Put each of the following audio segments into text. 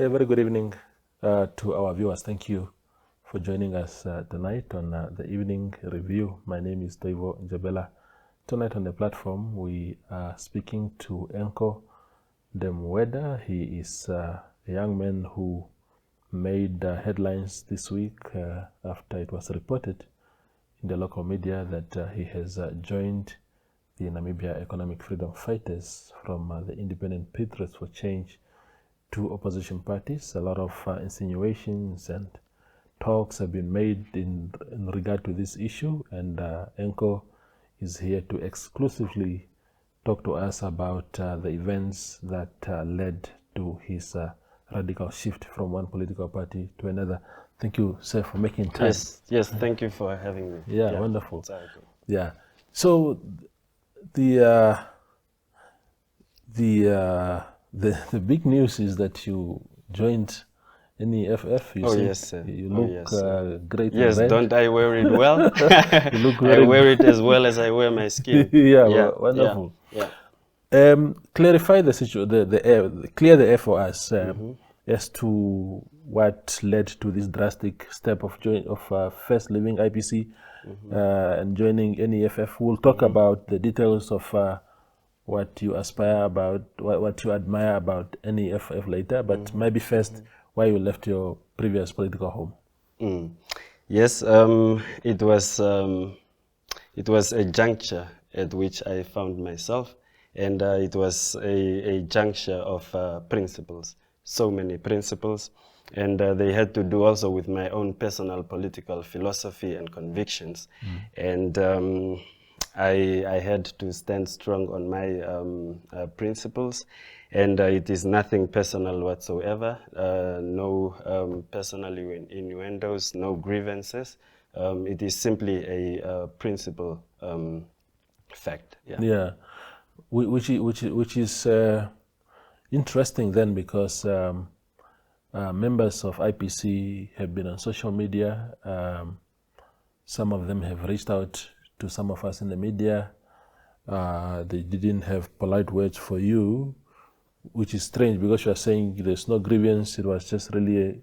A very good evening to our viewers. Thank you for joining us tonight on the evening review. My name is Toivo Njabela. Tonight on the platform, we are speaking to Enko Ndemuweda. He is a young man who made headlines this week after it was reported in the local media that he has joined the Namibia Economic Freedom Fighters from the Independent Patriots for Change, two opposition parties. A lot of insinuations and talks have been made in regard to this issue, and Enko is here to exclusively talk to us about the events that led to his radical shift from one political party to another. Thank you, sir, for making time. Yes, thank you for having me. Yeah, wonderful. Exactly. Yeah. So the big news is that you joined NEFF. Yes, sir. You look great. Yes, in red. don't I wear it well? You look I wear it as well as I wear my skin. Yeah, wonderful. Yeah. Clarify the situation, clear the air for us as to what led to this drastic step of first leaving IPC and joining NEFF. We'll talk about the details of what you aspire about, what you admire about NEFF later, but maybe first, why you left your previous political home. Yes, it was a juncture at which I found myself, and it was a juncture of principles, so many principles, and they had to do also with my own personal political philosophy and convictions, and I had to stand strong on my principles, and it is nothing personal whatsoever, no personal innuendos, no grievances. It is simply a principle fact. Yeah, which is interesting then, because members of IPC have been on social media. Some of them have reached out to some of us in the media. They didn't have polite words for you, which is strange because you are saying there's no grievance. It was just really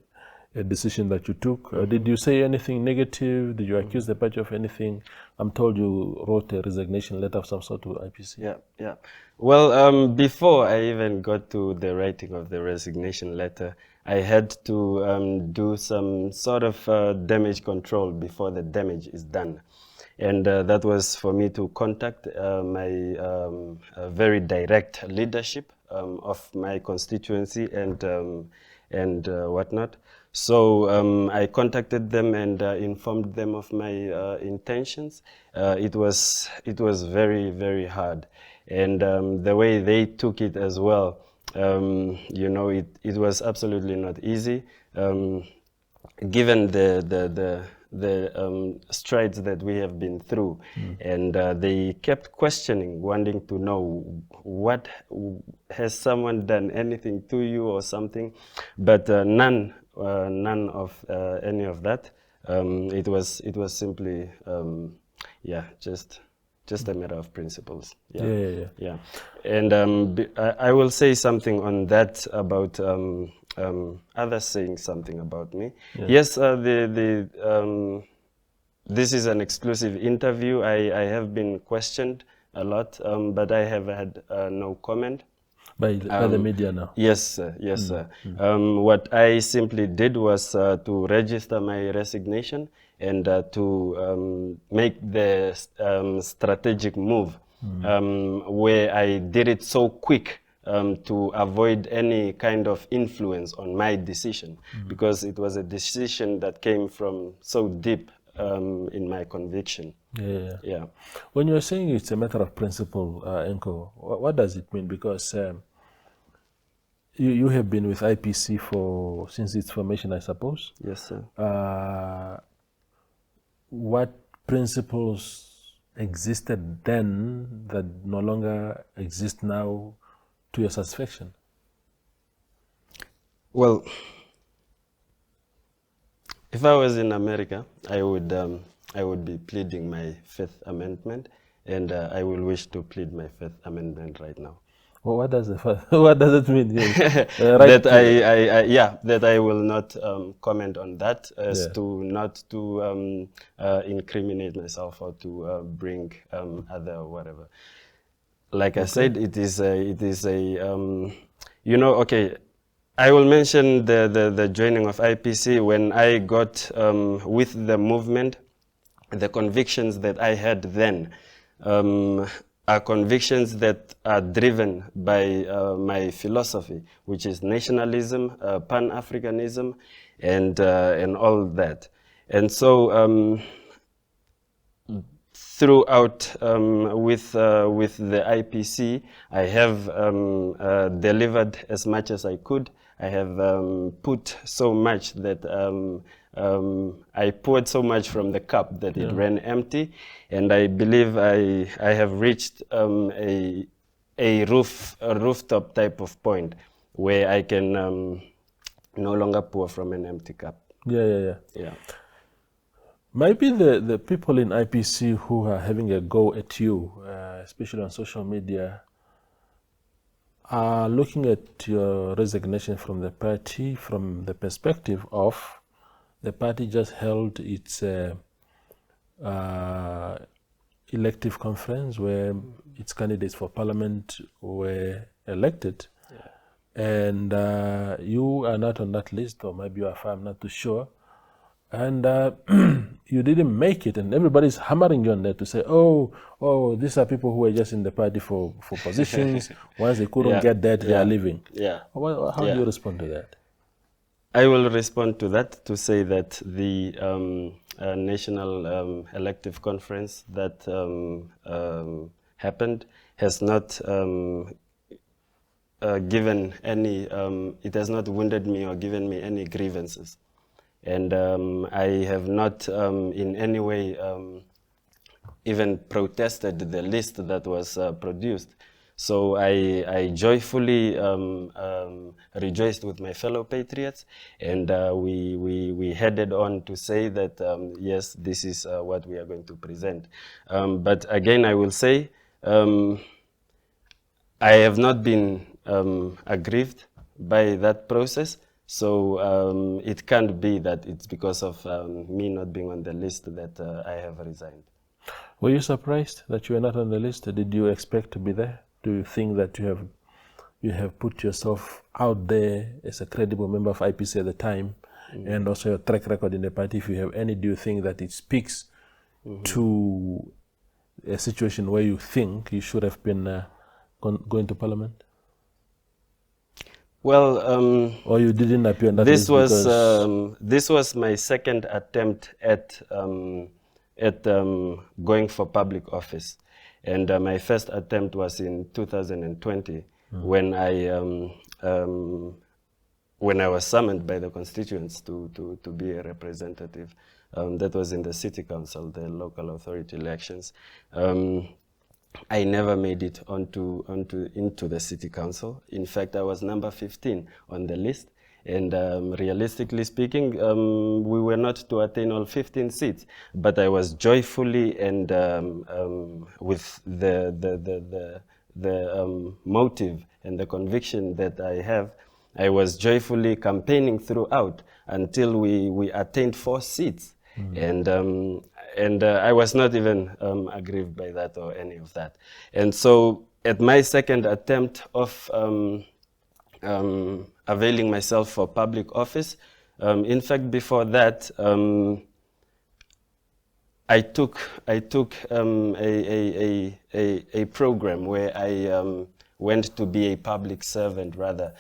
a decision that you took. Did you say anything negative? Did you accuse the party of anything? I'm told you wrote a resignation letter of some sort to IPC. Yeah. Well, before I even got to the writing of the resignation letter, I had to do some sort of damage control before the damage is done. And that was for me to contact my very direct leadership of my constituency and whatnot. So I contacted them and informed them of my intentions. It was very, very hard, and the way they took it as well, it was absolutely not easy, given the strides that we have been through, and they kept questioning, wanting to know what has someone done anything to you or something, but none of any of that. It was simply just a matter of principles. Yeah. And I will say something on that about others saying something about me. Yes, this is an exclusive interview. I have been questioned a lot, but I have had no comment. By the media now? Yes, sir. What I simply did was to register my resignation and to make the strategic move, where I did it so quick to avoid any kind of influence on my decision, because it was a decision that came from so deep in my conviction. Yeah. When you're saying it's a matter of principle, Enko, what does it mean? Because you have been with IPC since its formation, I suppose. Yes, sir. What principles existed then that no longer exist now, to your satisfaction? Well, if I was in America, I would be pleading my Fifth Amendment, and I will wish to plead my Fifth Amendment right now. Well, what does what does it mean? That that I will not comment on that, as Yeah. to not to incriminate myself or to bring other whatever. Like I said, it is a you know, okay. I will mention the joining of IPC. When I got with the movement, the convictions that I had then are convictions that are driven by my philosophy, which is nationalism, Pan-Africanism, and all that. And so throughout with the IPC, I have delivered as much as I could. I have put so much that I poured so much from the cup that it ran empty, and I believe I have reached a rooftop type of point where I can no longer pour from an empty cup. Yeah. Maybe the people in IPC who are having a go at you, especially on social media, are looking at your resignation from the party from the perspective of the party just held its elective conference where its candidates for parliament were elected. And you are not on that list, or maybe you are, I'm not too sure. And you didn't make it, and everybody's hammering you on that to say, oh, these are people who were just in the party for positions. Once they couldn't get that, they are leaving. How do you respond to that? I will respond to that to say that the national elective conference that happened has not given any, it has not wounded me or given me any grievances. And I have not in any way even protested the list that was produced. So I joyfully rejoiced with my fellow patriots, and we headed on to say that, yes, this is what we are going to present. But again, I will say, I have not been aggrieved by that process. So it can't be that it's because of me not being on the list that I have resigned. Were you surprised that you were not on the list? Did you expect to be there? Do you think that you have put yourself out there as a credible member of IPC at the time, and also your track record in the party, if you have any, do you think that it speaks to a situation where you think you should have been going to parliament? Well, or you didn't appear on that list because this was my second attempt at going for public office, and my first attempt was in 2020 when I was summoned by the constituents to be a representative. That was in the city council, the local authority elections. I never made it into the city council. In fact, I was number 15 on the list. And realistically speaking, we were not to attain all 15 seats. But I was joyfully and with the motive and the conviction that I have, I was joyfully campaigning throughout until we attained 4 seats. And I was not even aggrieved by that or any of that. And so at my second attempt of availing myself for public office, in fact, before that, I took a program where I went to be a public servant, rather,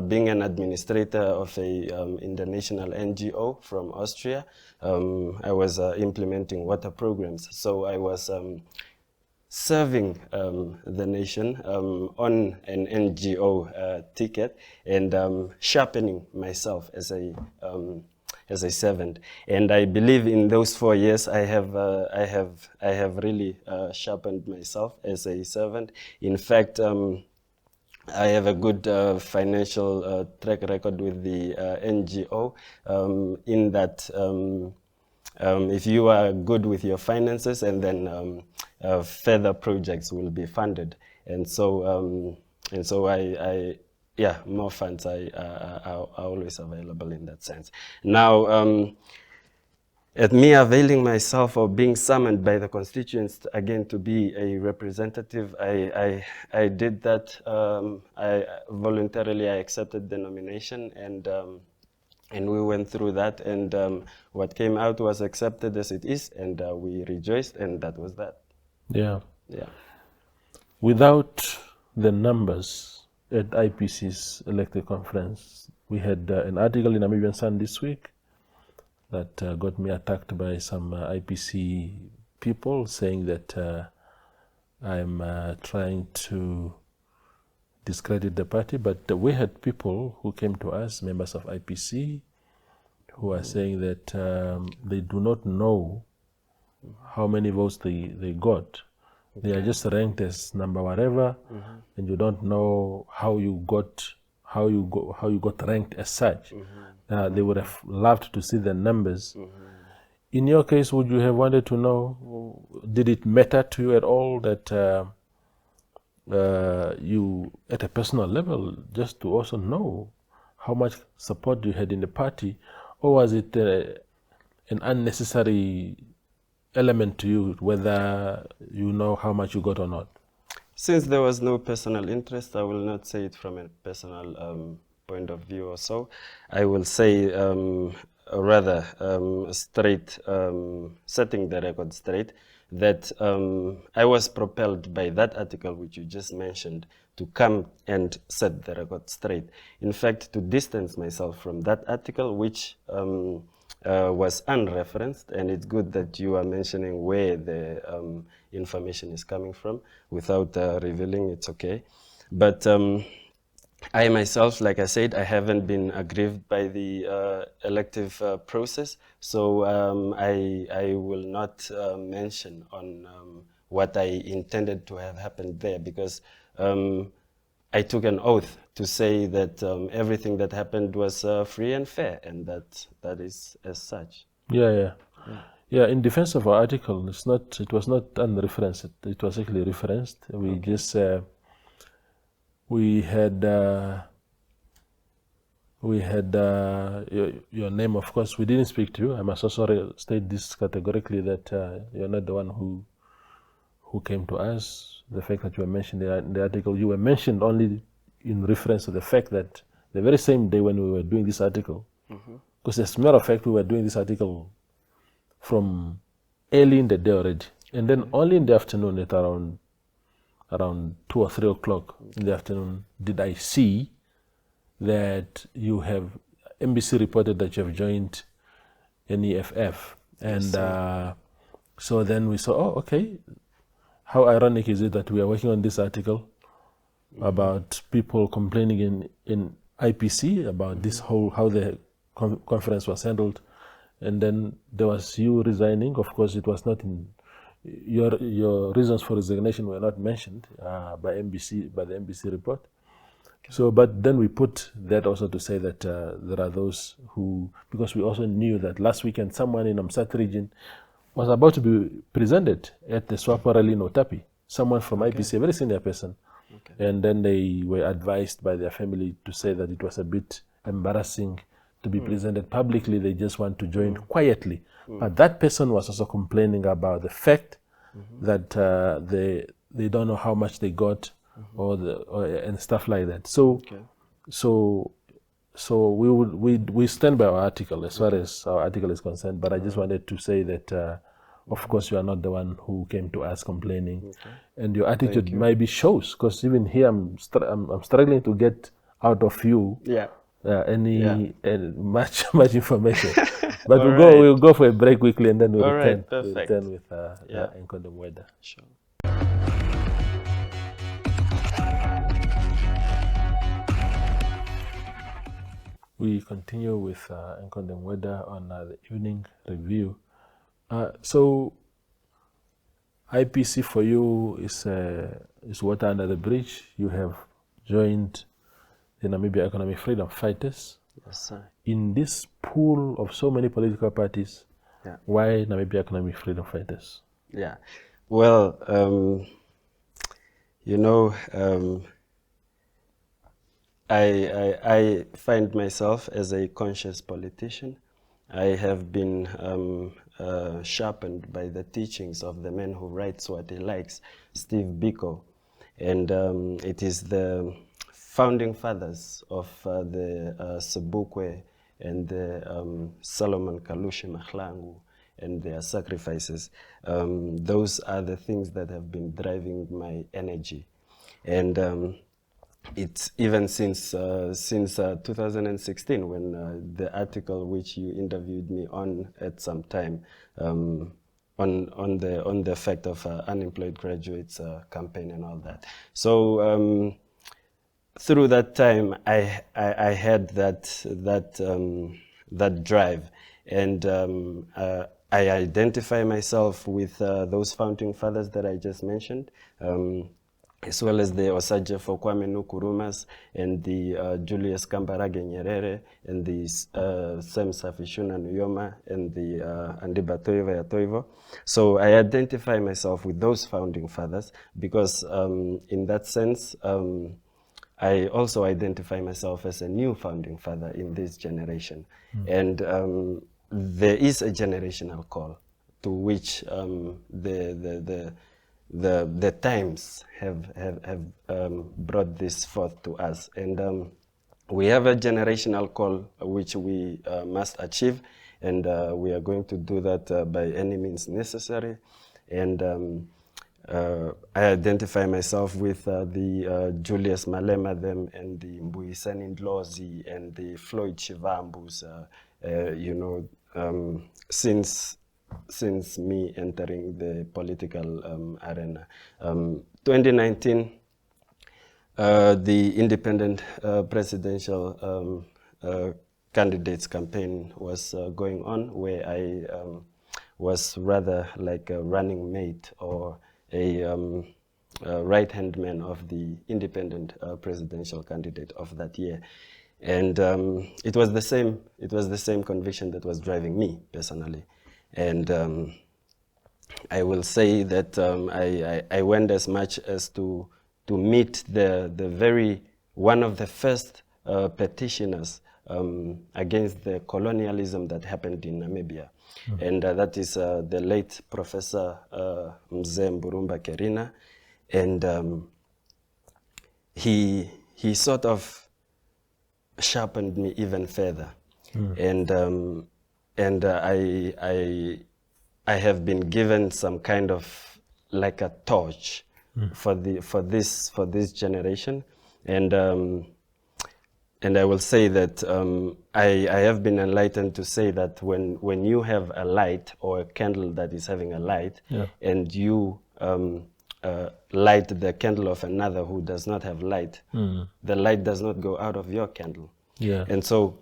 being an administrator of a international NGO from Austria. I was implementing water programs, so I was serving the nation on an NGO ticket and sharpening myself as a servant. And I believe in those 4 years I have really sharpened myself as a servant. In fact, I have a good financial track record with the NGO in that if you are good with your finances, and then further projects will be funded. and so yeah, more funds are always available in that sense. Now, at me availing myself or being summoned by the constituents again to be a representative, I did that. I voluntarily accepted the nomination, and we went through that, and what came out was accepted as it is, and we rejoiced, and that was that. Yeah. Yeah. Without the numbers at IPC's elected conference, we had an article in Namibian Sun this week that got me attacked by some IPC people saying that I'm trying to discredit the party, but we had people who came to us, members of IPC, who are saying that they do not know how many votes they got. They are just ranked as number whatever, and you don't know how you got ranked as such. They would have loved to see the numbers. In your case, would you have wanted to know, did it matter to you at all that you, at a personal level, just to also know how much support you had in the party, or was it an unnecessary element to you, whether you know how much you got or not? Since there was no personal interest, I will not say it from a personal point of view or so. I will say rather straight, setting the record straight, that I was propelled by that article which you just mentioned to come and set the record straight. In fact, to distance myself from that article, which was unreferenced, and it's good that you are mentioning where the information is coming from without revealing. It's okay. But I myself, like I said, I haven't been aggrieved by the elective process, so I will not mention on what I intended to have happened there, because I took an oath to say that everything that happened was free and fair, and that is as such. Yeah. In defense of our article, it was not unreferenced. It was actually referenced. We just we had your name. Of course, we didn't speak to you. I must also state this categorically, that you're not the one who came to us. The fact that you were mentioned in the article, you were mentioned only in reference to the fact that the very same day when we were doing this article, because as a matter of fact, we were doing this article from early in the day already, and then only in the afternoon at around 2 or 3 o'clock in the afternoon did I see that you have, NBC reported that you have joined NEFF, and so then we saw, oh, okay, how ironic is it that we are working on this article about people complaining in IPC about this whole, how the conference was handled, and then there was you resigning. Of course, it was not in your reasons for resignation were not mentioned by the NBC report. So, but then we put that also to say that there are those who, because we also knew that last weekend someone in Amsat region was about to be presented at the Swapo rally in Otapi, someone from IPC, a very senior person. And then they were advised by their family to say that it was a bit embarrassing to be presented publicly. They just want to join quietly. But that person was also complaining about the fact that they don't know how much they got, and stuff like that. So we stand by our article as far as our article is concerned. But I just wanted to say that of course you are not the one who came to us complaining, and your attitude maybe shows, because even here I'm struggling to get out of you any much information. But we'll go for a break quickly, and then we'll return with Enko Ndemuweda. Sure. We continue with Enko Ndemuweda on the evening review. So IPC for you is water under the bridge. You have joined the Namibia Economic Freedom Fighters. Yes, sir. In this pool of so many political parties, why Namibia Economic Freedom Fighters? Yeah, well, You know, I find myself as a conscious politician. I have been sharpened by the teachings of the man who writes what he likes, Steve Biko. And it is the founding fathers of the Sebukwe and the Solomon Kalushi Mahlangu and their sacrifices. Those are the things that have been driving my energy. And it's even since 2016, when the article which you interviewed me on at some time on the effect of unemployed graduates campaign and all that. So through that time, I had that drive, and I identify myself with those founding fathers that I just mentioned. As well as the Osaje Kwame Nkrumahs and the Julius Kambarage Nyerere and the Sam Safishuna Nujoma and the Andiba Toivo Yatoivo. So I identify myself with those founding fathers because in that sense, I also identify myself as a new founding father in this generation. And there is a generational call to which the times have brought this forth to us. And we have a generational call which we must achieve, and we are going to do that by any means necessary. And I identify myself with the Julius Malema them and the Mbuyiseni Ndlozi and the Floyd Shivambus, you know, since me entering the political arena. 2019, the independent presidential candidates campaign was going on, where I was rather like a running mate or a right-hand man of the independent presidential candidate of that year. And it was the same conviction that was driving me personally. And I will say that I went as much as to meet the very one of the first petitioners against the colonialism that happened in Namibia. And that is the late Professor Mzee Mburumba Kerina. And he sort of sharpened me even further. And I have been given some kind of like a torch for this generation, and I will say that I have been enlightened to say that when you have a light or a candle that is having a light, and you light the candle of another who does not have light, the light does not go out of your candle. And so,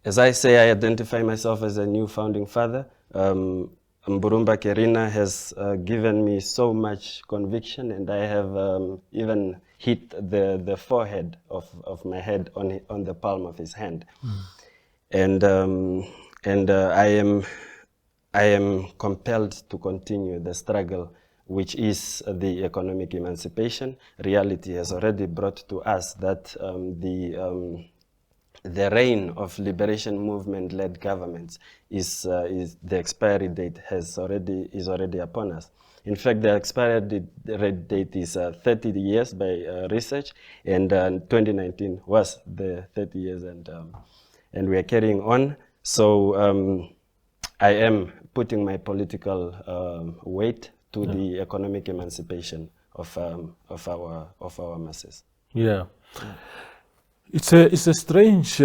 as I say, I identify myself as a new founding father. Mburumba Kerina has given me so much conviction, and I have even hit the forehead of my head on the palm of his hand. And I am compelled to continue the struggle, which is the economic emancipation. Reality has already brought to us that the reign of liberation movement-led governments is the expiry date is already upon us. In fact, the expiry date is 30 years by research, and 2019 was the 30 years, and we are carrying on. So I am putting my political weight to the economic emancipation of our masses. It's a strange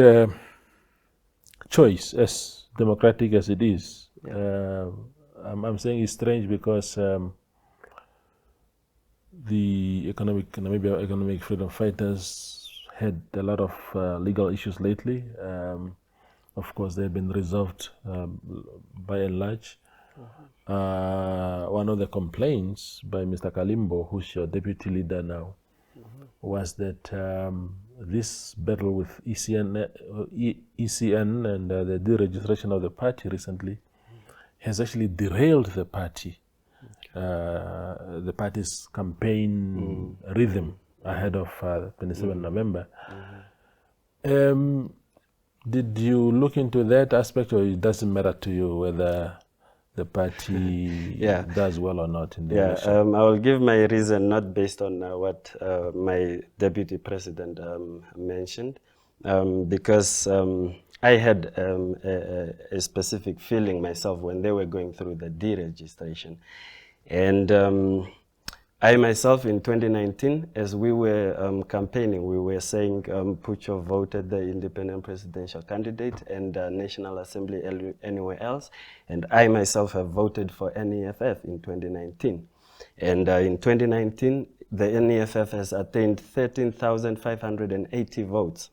choice, as democratic as it is. I'm saying it's strange because the Namibia Economic Freedom Fighters had a lot of legal issues lately. Of course, they've been resolved by and large. One of the complaints by Mr. Kalimbo, who's your deputy leader now, was that this battle with ECN and the deregistration of the party recently has actually derailed the party. the party's campaign rhythm ahead of 27 November. Did you look into that aspect, or it doesn't matter to you whether the party does well or not in the election? I will give my reason not based on what my deputy president mentioned, because I had a specific feeling myself when they were going through the deregistration. And I myself in 2019, as we were campaigning, we were saying put your vote at the independent presidential candidate and National Assembly anywhere else. And I myself have voted for NEFF in 2019. And in 2019, the NEFF has attained 13,580 votes,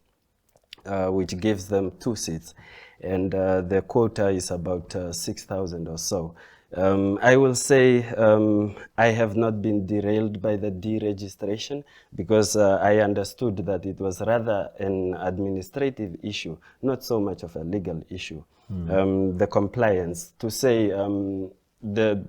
which gives them 2 seats. And the quota is about 6,000 or so. I will say I have not been derailed by the deregistration, because I understood that it was rather an administrative issue, not so much of a legal issue. The compliance, to say the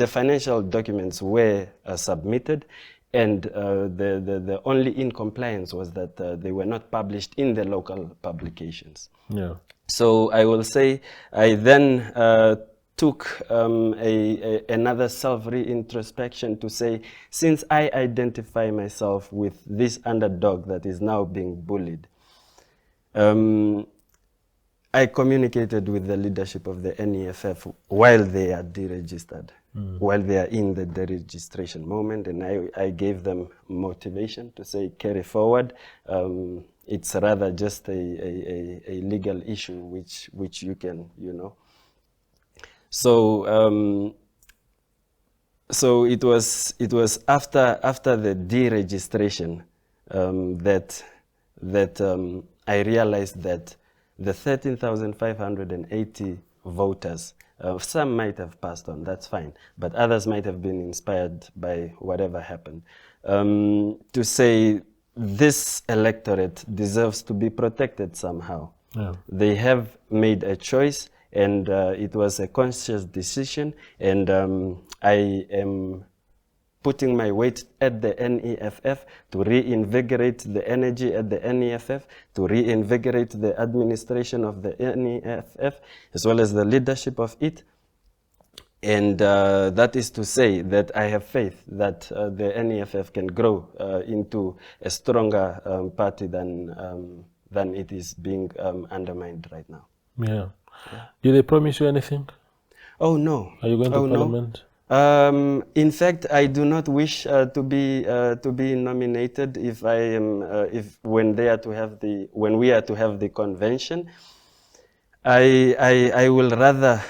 financial documents were submitted, and the only incompliance was that they were not published in the local publications. Yeah. So I will say I then took another self-reintrospection to say, since I identify myself with this underdog that is now being bullied, I communicated with the leadership of the NEFF while they are deregistered, while they are in the deregistration moment, and I gave them motivation to say, carry forward. It's rather just a legal issue which you can, you know. So so it was after the deregistration that I realized that the 13,580 voters, some might have passed on, that's fine, but others might have been inspired by whatever happened, to say this electorate deserves to be protected somehow. Yeah. They have made a choice, and it was a conscious decision, and I am putting my weight at the NEFF to reinvigorate the energy at the NEFF, to reinvigorate the administration of the NEFF, as well as the leadership of it. And that is to say that I have faith that the NEFF can grow into a stronger party than it is being undermined right now. Yeah. Did they promise you anything? Oh, no. Are you going to Parliament? No. In fact, I do not wish to be nominated if I am when we are to have the convention. I will rather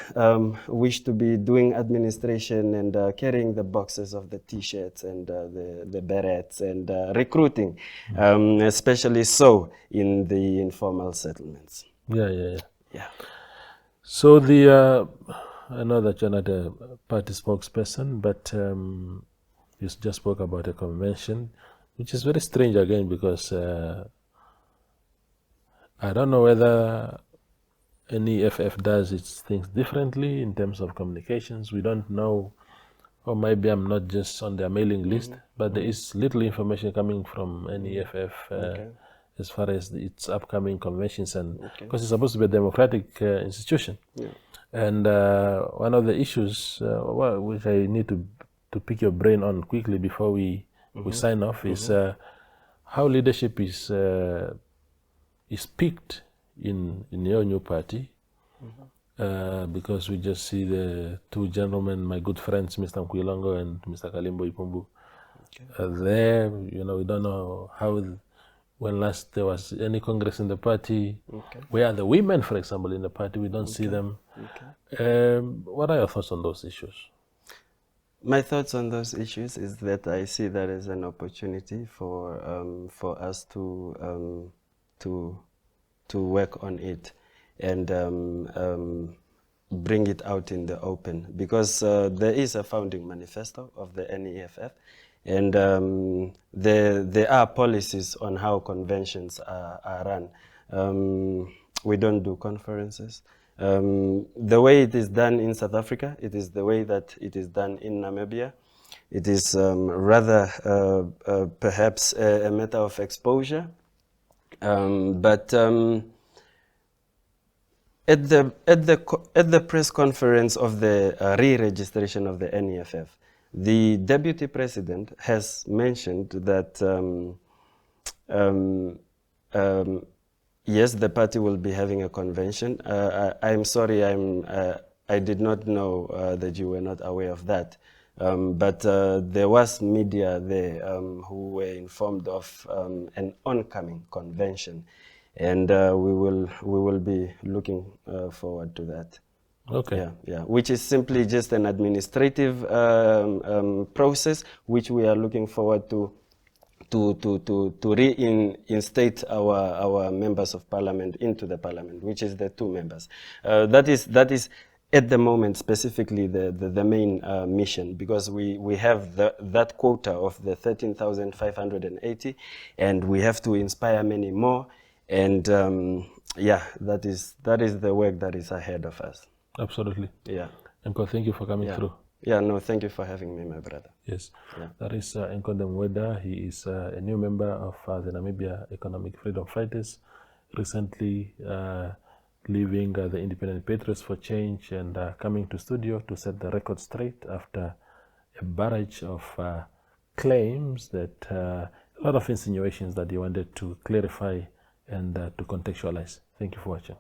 wish to be doing administration and carrying the boxes of the T-shirts and the berets and recruiting, especially so in the informal settlements. Yeah. So I know that you're not a party spokesperson, but you just spoke about a convention, which is very strange again, because I don't know whether NEFF does its things differently in terms of communications. We don't know, or maybe I'm not just on their mailing list, but there is little information coming from NEFF as far as its upcoming conventions, and because it's supposed to be a democratic institution. Yeah. And one of the issues which I need to pick your brain on quickly before we sign off is how leadership is picked in your new party, because we just see the two gentlemen, my good friends, Mr. Nkwilongo and Mr. Kalimbo Ipumbu, there. You know, we don't know how. When last there was any congress in the party, where are the women, for example, in the party? We don't see them. What are your thoughts on those issues? My thoughts on those issues is that I see that as an opportunity for us to work on it and bring it out in the open, because there is a founding manifesto of the NEFF. And there are policies on how conventions are run. We don't do conferences. The way it is done in South Africa, it is the way that it is done in Namibia. It is rather perhaps a matter of exposure, but at the press conference of the re-registration of the NEFF, the deputy president has mentioned that yes, the party will be having a convention. I'm sorry, I did not know that you were not aware of that. But there was media there who were informed of an oncoming convention, and we will be looking forward to that. Okay. Yeah, which is simply just an administrative process, which we are looking forward to reinstate our members of parliament into the parliament, which is the 2 members. That is at the moment specifically the main mission, because we have that quota of the 13,580, and we have to inspire many more, and yeah, that is the work that is ahead of us. Absolutely. Yeah. Enko, thank you for coming through. Yeah, no, thank you for having me, my brother. Yes. Yeah. That is Enko Ndemuweda. He is a new member of the Namibia Economic Freedom Fighters, recently leaving the Independent Patriots for change, and coming to studio to set the record straight after a barrage of claims that a lot of insinuations that he wanted to clarify and to contextualize. Thank you for watching.